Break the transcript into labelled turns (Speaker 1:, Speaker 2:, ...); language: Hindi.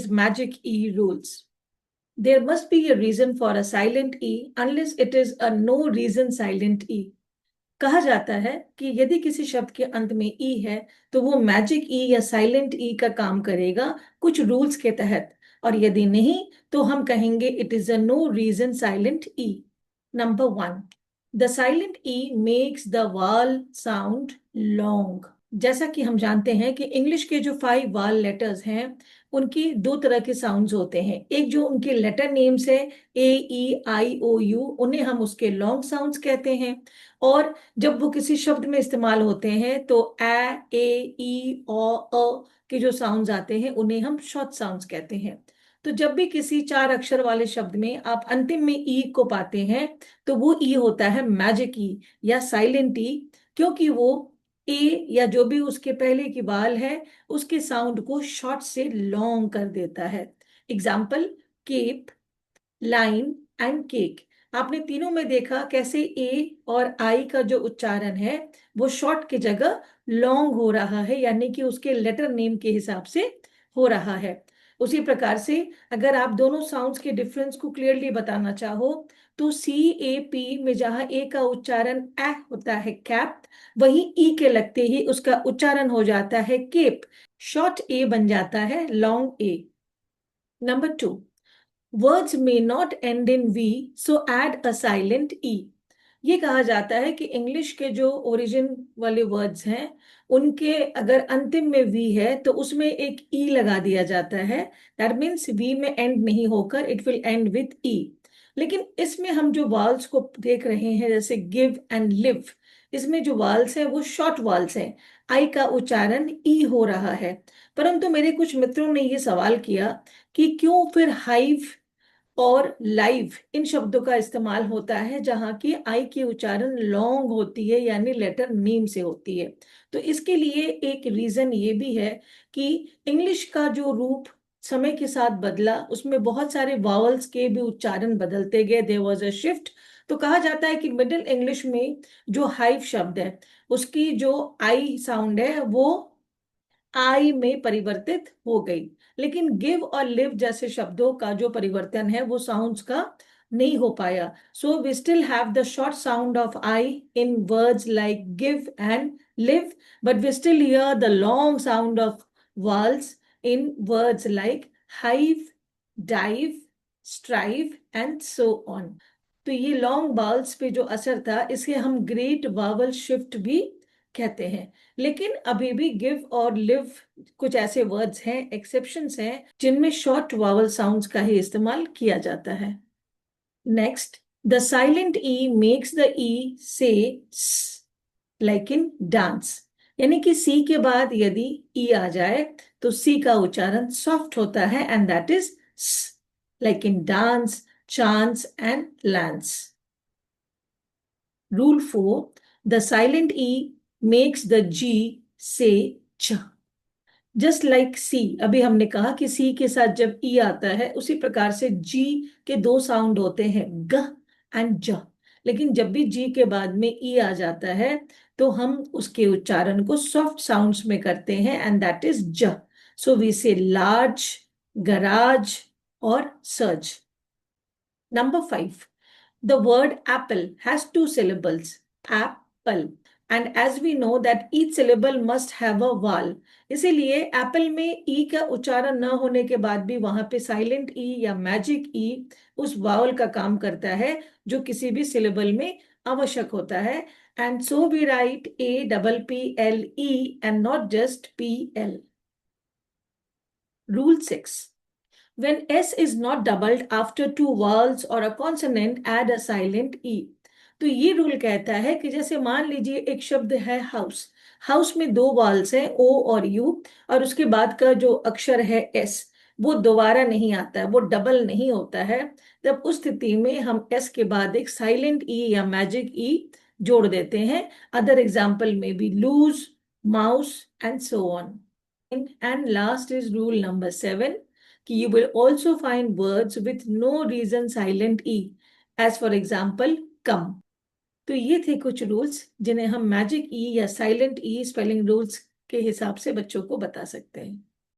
Speaker 1: is magic E rules. There must be a reason for a silent E unless it is a no reason silent E. कहा जाता है कि यदि किसी शब्द के अंत में ई है तो वो मैजिक ई या साइलेंट ई का काम करेगा कुछ रूल्स के तहत, और यदि नहीं तो हम कहेंगे it is a no reason silent E. Number 1, the silent E makes the vowel sound long. जैसा कि हम जानते हैं कि इंग्लिश के जो 5 वाल लेटर्स हैं उनकी दो तरह के साउंड्स होते हैं। एक जो उनके लेटर नेम्स है ए ई आई ओ यू, उन्हें हम उसके लॉन्ग साउंड्स कहते हैं, और जब वो किसी शब्द में इस्तेमाल होते हैं तो ए ई अ के जो साउंड्स आते हैं उन्हें हम शॉर्ट साउंड्स कहते हैं। तो जब भी किसी 4 अक्षर वाले शब्द में आप अंतिम में ई को पाते हैं तो वो ई होता है मैजिक ई या साइलेंट ई, क्योंकि वो ए या जो भी उसके पहले की वाल है उसके साउंड को शॉर्ट से लॉन्ग कर देता है। Example, cape, line and cake. आपने तीनों में देखा कैसे ए और आई का जो उच्चारण है वो शॉर्ट की जगह लॉन्ग हो रहा है, यानी कि उसके लेटर नेम के हिसाब से हो रहा है। उसी प्रकार से अगर आप दोनों साउंड्स के डिफरेंस को क्लियरली बताना चाहो तो सी ए पी में जहां ए का उच्चारण ए होता है कैप, वही ई के लगते ही उसका उच्चारण हो जाता है केप। शॉर्ट ए बन जाता है long A. Number 2, words may not end in V, so add a silent E। ये कहा जाता है कि इंग्लिश के जो ओरिजिन वाले वर्ड्स हैं उनके अगर अंतिम में वी है तो उसमें एक ई लगा दिया जाता है। दैट मीन्स वी में एंड नहीं होकर इट विल एंड विथ ई। लेकिन इसमें हम जो वाल्स को देख रहे हैं जैसे गिव एंड लिव, इसमें जो वाल्स हैं वो शॉर्ट वाल्स हैं, आई का उच्चारण ई हो रहा है। परंतु मेरे कुछ मित्रों ने ये सवाल किया कि क्यों फिर हाइव और लाइव इन शब्दों का इस्तेमाल होता है जहां की आई की उच्चारण लॉन्ग होती है, यानी लेटर नेम से होती है। तो इसके लिए एक रीजन ये भी है कि इंग्लिश का जो रूप समय के साथ बदला उसमें बहुत सारे वावल्स के भी उच्चारण बदलते गए, देयर वाज अ शिफ्ट। तो कहा जाता है कि मिडिल इंग्लिश में जो हाइव शब्द है उसकी जो आई साउंड है वो आई में परिवर्तित हो गई, लेकिन गिव और लिव जैसे शब्दों का जो परिवर्तन है वो साउंड्स का नहीं हो पाया। So we still have the short sound of I in words like give and live, but we still hear the long sound of vowels in words like hive, dive, strive and so on. तो ये लॉन्ग वाल्स पे जो असर था इसे हम ग्रेट वावल शिफ्ट भी कहते हैं। लेकिन अभी भी गिव और लिव कुछ ऐसे वर्ड्स हैं, एक्सेप्शंस हैं, जिनमें शॉर्ट वावल साउंड्स का ही इस्तेमाल किया जाता है। Next, the silent E makes the E say like in dance, यानी कि सी के बाद यदि ई आ जाए तो सी का उच्चारण सॉफ्ट होता है and that is like in dance, chance and lance. Rule 4, the silent E makes the G say ch। Just like C, अभी हमने कहा कि सी के साथ जब ई आता है उसी प्रकार से जी के दो साउंड होते हैं ग एंड ज, लेकिन जब भी जी के बाद में ई आ जाता है तो हम उसके उच्चारण को सॉफ्ट साउंड्स में करते हैं एंड दैट इज ज। सो वी से लार्ज, गराज और surge. Number 5, the word apple has 2 syllables, apple, and as we know that each syllable must have a vowel। इसीलिए एप्पल में ई का उच्चारण न होने के बाद भी वहां पे साइलेंट ई या मैजिक ई उस वावल का काम करता है जो किसी भी सिलेबल में आवश्यक होता है। And so we write a double P L E and not just P L. Rule 6, when S is not doubled after 2 vowels or a consonant, add a silent E। तो ये रूल कहता है कि जैसे मान लीजिए एक शब्द है हाउस, हाउस में 2 वॉवल्स हैं ओ और यू, और उसके बाद का जो अक्षर है एस वो दोबारा नहीं आता है, वो डबल नहीं होता है। तब उस स्थिति में हम एस के बाद एक साइलेंट ई या मैजिक ई जोड़ देते हैं। अदर एग्जाम्पल में भी loose, mouse and so on. And last is rule number 7 कि you will also find words with no reason silent E, as for example come। तो ये थे कुछ रूल्स जिन्हें हम मैजिक ई या साइलेंट ई स्पेलिंग रूल्स के हिसाब से बच्चों को बता सकते हैं।